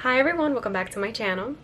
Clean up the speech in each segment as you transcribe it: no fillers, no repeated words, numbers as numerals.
Hi everyone, welcome back to my channel.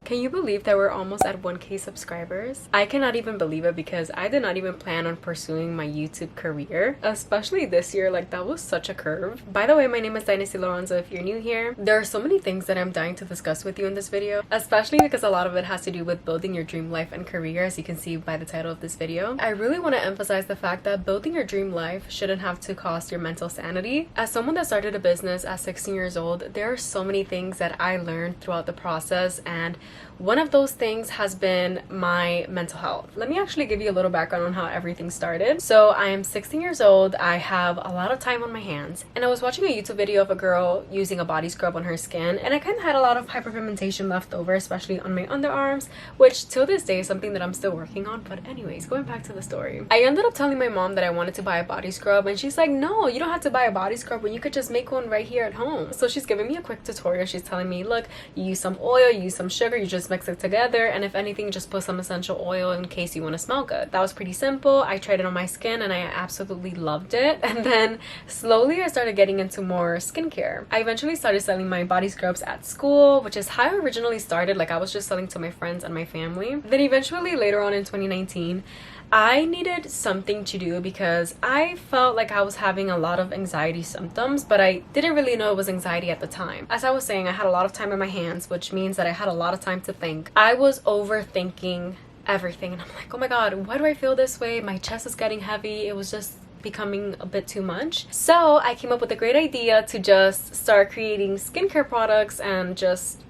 Can you believe that we're almost at 1K subscribers? I cannot even believe it because I did not even plan on pursuing my YouTube career, especially this year. Like, that was such a curve. By the way, my name is Dynasty Lorenzo if you're new here. There are so many things that I'm dying to discuss with you in this video, especially because a lot of it has to do with building your dream life and career, as you can see by the title of this video. I really want to emphasize the fact that building your dream life shouldn't have to cost your mental sanity. As someone that started a business at 16 years old, there are so many things that I learned throughout the process, and one of those things has been my mental health. Let me actually give you a little background on how everything started. So I am 16 years old, I have a lot of time on my hands, and I was watching a YouTube video of a girl using a body scrub on her skin, and I kind of had a lot of hyperpigmentation left over, especially on my underarms, which till this day is something that I'm still working on. But anyways, going back to the story, I ended up telling my mom that I wanted to buy a body scrub, and she's like, no, you don't have to buy a body scrub when you could just make one right here at home. So she's giving me a quick tutorial. She's telling me, look, you use some oil, you use some sugar, you just mix it together, and if anything, just put some essential oil in case you want to smell good. That was pretty simple. I tried it on my skin and I absolutely loved it. And then slowly I started getting into more skincare. I eventually started selling my body scrubs at school, which is how I originally started. Like, I was just selling to my friends and my family. Then eventually later on in 2019, I needed something to do because I felt like I was having a lot of anxiety symptoms, but I didn't really know it was anxiety at the time. As I was saying, I had a lot of time in my hands, which means that I had a lot of time to think. I was overthinking everything, and I'm like, oh my god, why do I feel this way? My chest is getting heavy. It was just becoming a bit too much. So I came up with a great idea to just start creating skincare products, and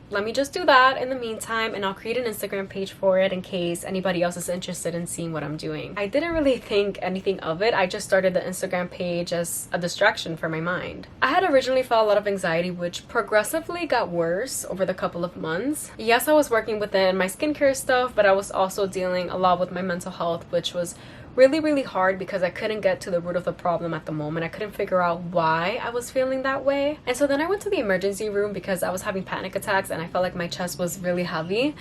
let me just do that in the meantime, and I'll create an Instagram page for it in case anybody else is interested in seeing what I'm doing. I didn't really think anything of it. I just started the Instagram page as a distraction for my mind. I had originally felt a lot of anxiety, which progressively got worse over the couple of months. Yes, I was working within my skincare stuff, but I was also dealing a lot with my mental health, which was really hard because I couldn't get to the root of the problem at the moment. I couldn't figure out why I was feeling that way. And so then I went to the emergency room because I was having panic attacks and I felt like my chest was really heavy.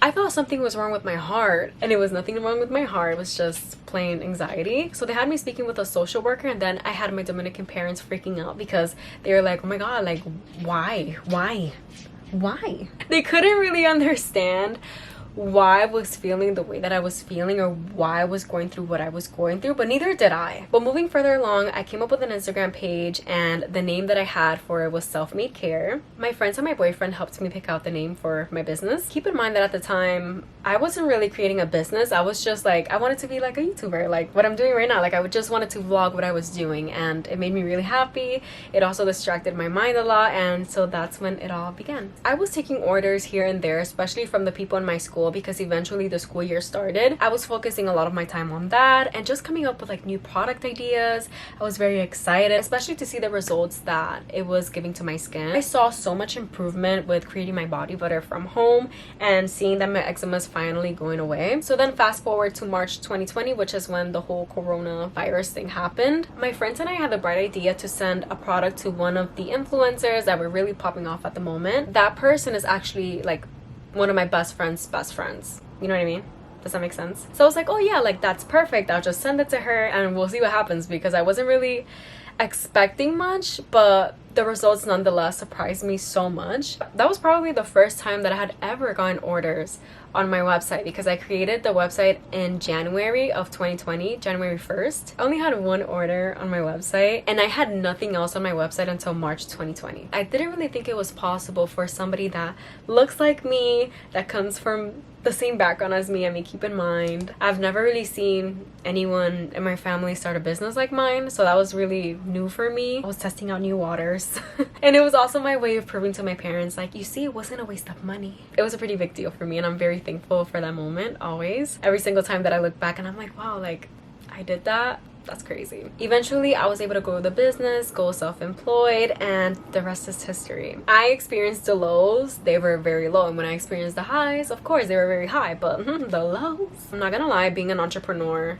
I thought something was wrong with my heart, and it was nothing wrong with my heart. It was just plain anxiety. So they had me speaking with a social worker, and then I had my Dominican parents freaking out because they were like, oh my god, like, why? They couldn't really understand why I was feeling the way that I was feeling, or why I was going through what I was going through, but neither did I. But moving further along, I came up with an Instagram page, and the name that I had for it was Self-Made Care. My friends and my boyfriend helped me pick out the name for my business. Keep in mind that at the time, I wasn't really creating a business. I was just like, I wanted to be like a YouTuber, like what I'm doing right now. Like, I just wanted to vlog what I was doing, and it made me really happy. It also distracted my mind a lot, and so that's when it all began. I was taking orders here and there, especially from the people in my school, because eventually the school year started. I was focusing a lot of my time on that and just coming up with like new product ideas. I was very excited, especially to see the results that it was giving to my skin. I saw so much improvement with creating my body butter from home and seeing that my eczema is finally going away. So then fast forward to March 2020, which is when the whole coronavirus thing happened. My friends and I had the bright idea to send a product to one of the influencers that were really popping off at the moment. That person is actually like one of my best friends' best friends. You know what I mean? Does that make sense? So I was like, oh yeah, like that's perfect. I'll just send it to her and we'll see what happens, because I wasn't really expecting much, but the results nonetheless surprised me so much. That was probably the first time that I had ever gotten orders on my website, because I created the website in January of 2020, January 1st. I only had one order on my website, and I had nothing else on my website until March 2020. I didn't really think it was possible for somebody that looks like me, that comes from the same background as me. I mean, keep in mind, I've never really seen anyone in my family start a business like mine, so that was really new for me. I was testing out new waters. And it was also my way of proving to my parents, like, you see, it wasn't a waste of money. It was a pretty big deal for me, and I'm very thankful for that moment always. Every single time that I look back and I'm like, wow, like I did that. That's crazy. Eventually, I was able to grow the business, go self-employed, and the rest is history. I experienced the lows. They were very low. And when I experienced the highs, of course, they were very high. But the lows, I'm not gonna lie, being an entrepreneur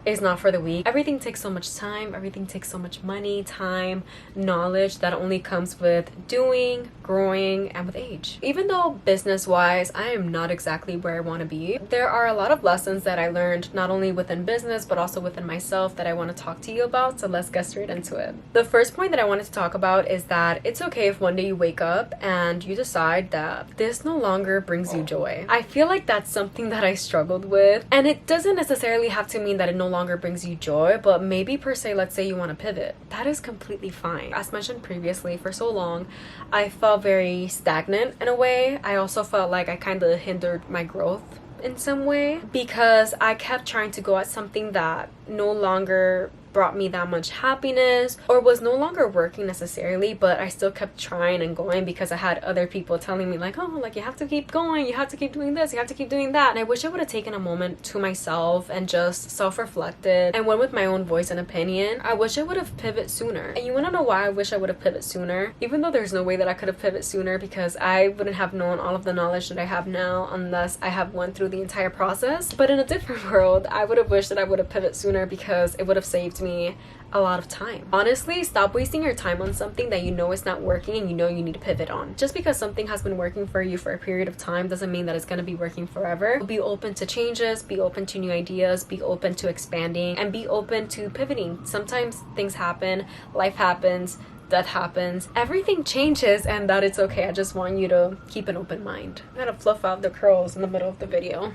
is not for the weak. Everything takes so much time, everything takes so much money, time, knowledge that only comes with doing, growing, and with age. Even though business-wise, I am not exactly where I want to be, there are a lot of lessons that I learned not only within business, but also within myself that I want to talk to you about, so let's get straight into it. The first point that I wanted to talk about is that it's okay if one day you wake up and you decide that this no longer brings you joy. I feel like that's something that I struggled with, and it doesn't necessarily have to mean that it no longer brings you joy, but maybe per se, let's say you want to pivot. That is completely fine. As mentioned previously, for so long, I felt very stagnant in a way. I also felt like I kind of hindered my growth in some way because I kept trying to go at something that no longer brought me that much happiness or was no longer working necessarily, but I still kept trying and going because I had other people telling me like, oh, like you have to keep going, you have to keep doing this, you have to keep doing that. And I wish I would have taken a moment to myself and just self-reflected and went with my own voice and opinion. I wish I would have pivoted sooner. And you want to know why I wish I would have pivoted sooner? Even though there's no way that I could have pivoted sooner, because I wouldn't have known all of the knowledge that I have now unless I have went through the entire process. But in a different world, I would have wished that I would have pivoted sooner because it would have saved me a lot of time. Honestly, stop wasting your time on something that you know is not working and you know you need to pivot on. Just because something has been working for you for a period of time doesn't mean that it's going to be working forever. Be open to changes, be open to new ideas, be open to expanding, and be open to pivoting. Sometimes things happen, life happens, death happens, everything changes, and that it's okay. I just want you to keep an open mind. I'm gonna fluff out the curls in the middle of the video.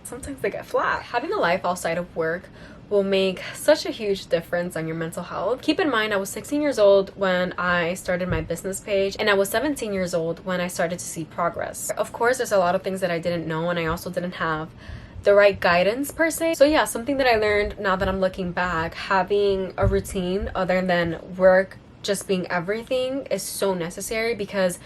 Sometimes they get flat. Having a life outside of work will make such a huge difference on your mental health. Keep in mind, I was 16 years old when I started my business page, and I was 17 years old when I started to see progress. Of course, there's a lot of things that I didn't know, and I also didn't have the right guidance per se. So yeah, something that I learned now that I'm looking back, having a routine other than work just being everything is so necessary, because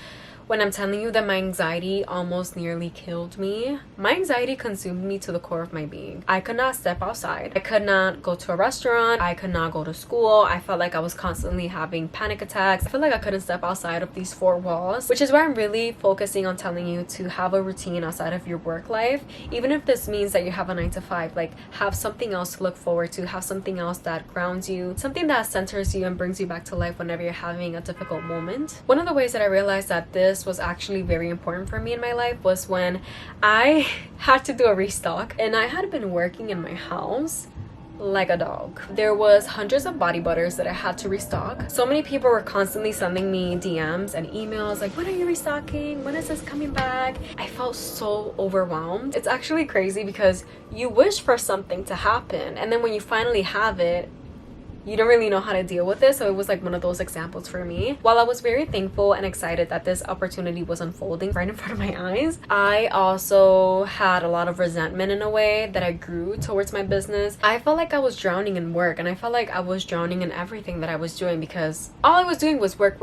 when I'm telling you that my anxiety almost nearly killed me, my anxiety consumed me to the core of my being. I could not step outside. I could not go to a restaurant. I could not go to school. I felt like I was constantly having panic attacks. I feel like I couldn't step outside of these four walls, which is why I'm really focusing on telling you to have a routine outside of your work life. Even if this means that you have a 9 to 5, like have something else to look forward to, have something else that grounds you, something that centers you and brings you back to life whenever you're having a difficult moment. One of the ways that I realized that this was actually very important for me in my life was when I had to do a restock, and I had been working in my house like a dog. There was hundreds of body butters that I had to restock. So many people were constantly sending me DMs and emails like, when are you restocking? When is this coming back? I felt so overwhelmed. It's actually crazy because you wish for something to happen, and then when you finally have it, you don't really know how to deal with it. So it was like one of those examples for me. While I was very thankful and excited that this opportunity was unfolding right in front of my eyes, I also had a lot of resentment in a way that I grew towards my business. I felt like I was drowning in work, and I felt like I was drowning in everything that I was doing because all I was doing was work.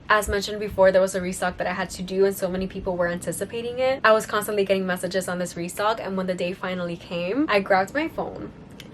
As mentioned before, there was a restock that I had to do, and so many people were anticipating it. I was constantly getting messages on this restock, and when the day finally came, I grabbed my phone.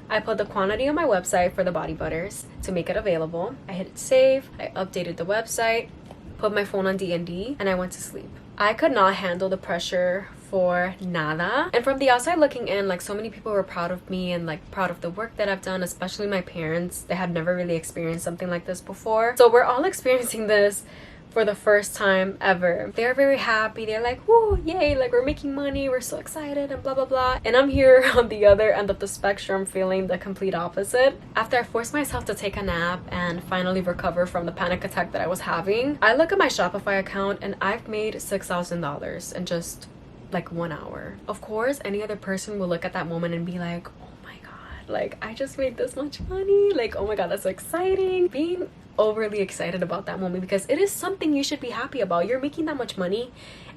I put the quantity on my website for the body butters to make it available. I hit save, I updated the website, put my phone on D&D, and I went to sleep. I could not handle the pressure for nada. And from the outside looking in, like so many people were proud of me and like proud of the work that I've done, especially my parents. They had never really experienced something like this before. So we're all experiencing this for the first time ever. They're very happy. They're like, woo, yay, like we're making money, we're so excited and blah blah blah. And I'm here on the other end of the spectrum feeling the complete opposite. After I forced myself to take a nap and finally recover from the panic attack that I was having, I look at my Shopify account and I've made $6,000 in just like 1 hour. Of course, any other person will look at that moment and be like, oh my god, like I just made this much money, like oh my god, that's so exciting. Being overly excited about that moment, because it is something you should be happy about. You're making that much money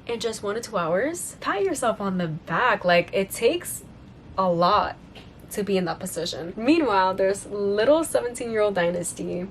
in just 1 to 2 hours. Pat yourself on the back. Like it takes a lot to be in that position. Meanwhile, there's little 17-year-old Dynasty.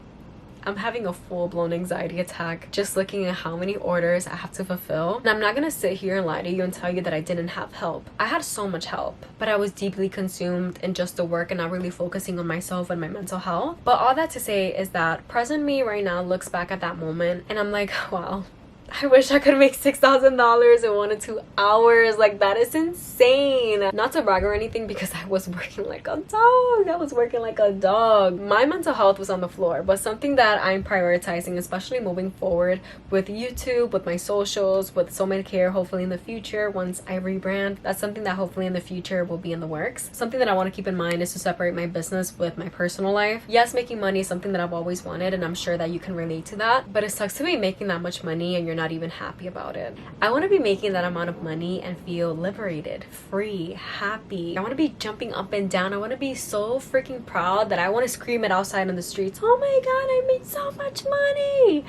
I'm having a full-blown anxiety attack just looking at how many orders I have to fulfill. And I'm not gonna sit here and lie to you and tell you that I didn't have help. I had so much help, but I was deeply consumed in just the work and not really focusing on myself and my mental health. But all that to say is that present me right now looks back at that moment and I'm like, wow, I wish I could make $6,000 in 1 to 2 hours. Like, that is insane. Not to brag or anything, because I was working like a dog. I was working like a dog. My mental health was on the floor, but something that I'm prioritizing, especially moving forward with YouTube, with my socials, with So Many Care, hopefully in the future, once I rebrand. That's something that hopefully in the future will be in the works. Something that I want to keep in mind is to separate my business with my personal life. Yes, making money is something that I've always wanted, and I'm sure that you can relate to that, but it sucks to be making that much money and you're not even happy about it. I want to be making that amount of money and feel liberated, free, happy. I want to be jumping up and down. I want to be so freaking proud that I want to scream it outside on the streets. Oh my god, I made so much money.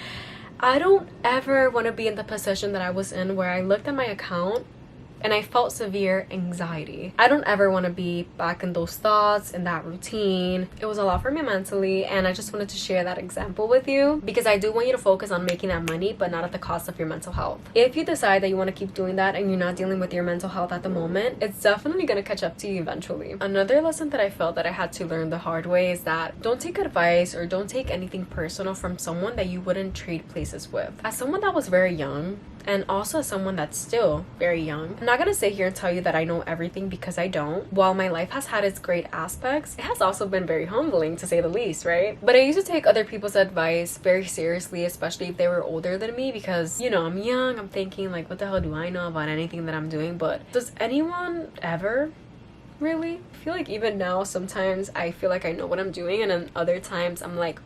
I don't ever want to be in the position that I was in where I looked at my account and I felt severe anxiety. I don't ever want to be back in those thoughts, in that routine. It was a lot for me mentally, and I just wanted to share that example with you because I do want you to focus on making that money, but not at the cost of your mental health. If you decide that you want to keep doing that and you're not dealing with your mental health at the moment, it's definitely going to catch up to you eventually. Another lesson that I felt that I had to learn the hard way is that don't take advice or don't take anything personal from someone that you wouldn't trade places with. As someone that was very young, and also as someone that's still very young, I'm not gonna sit here and tell you that I know everything, because I don't. While my life has had its great aspects, it has also been very humbling, to say the least, right? But I used to take other people's advice very seriously, especially if they were older than me, because, you know, I'm young, I'm thinking like, what the hell do I know about anything that I'm doing? But does anyone ever? Really? I feel like even now sometimes I feel like I know what I'm doing, and then other times I'm like,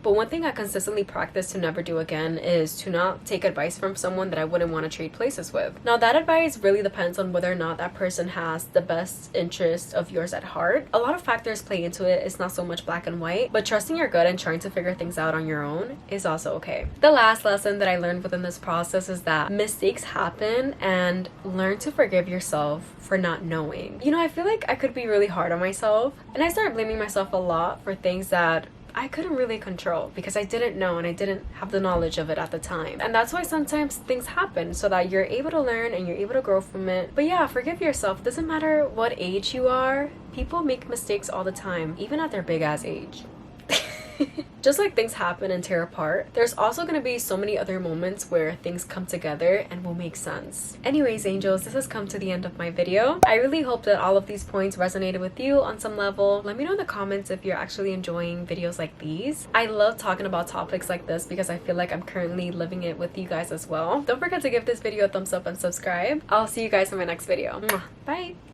but one thing I consistently practice to never do again is to not take advice from someone that I wouldn't want to trade places with. Now, that advice really depends on whether or not that person has the best interest of yours at heart. A lot of factors play into it. It's not so much black and white, but trusting your gut and trying to figure things out on your own is also okay. The last lesson that I learned within this process is that mistakes happen, and learn to forgive yourself for not knowing. You know, I feel like I could be really hard on myself, and I started blaming myself a lot for things that I couldn't really control because I didn't know and I didn't have the knowledge of it at the time. And that's why sometimes things happen, so that you're able to learn and you're able to grow from it. But yeah, forgive yourself. It doesn't matter what age you are. People make mistakes all the time, even at their big ass age. Just like things happen and tear apart, there's also going to be so many other moments where things come together and will make sense. Anyways, angels, this has come to the end of my video. I really hope that all of these points resonated with you on some level. Let me know in the comments if you're actually enjoying videos like these. I love talking about topics like this because I feel like I'm currently living it with you guys as well. Don't forget to give this video a thumbs up and subscribe. I'll see you guys in my next video. Mwah. Bye!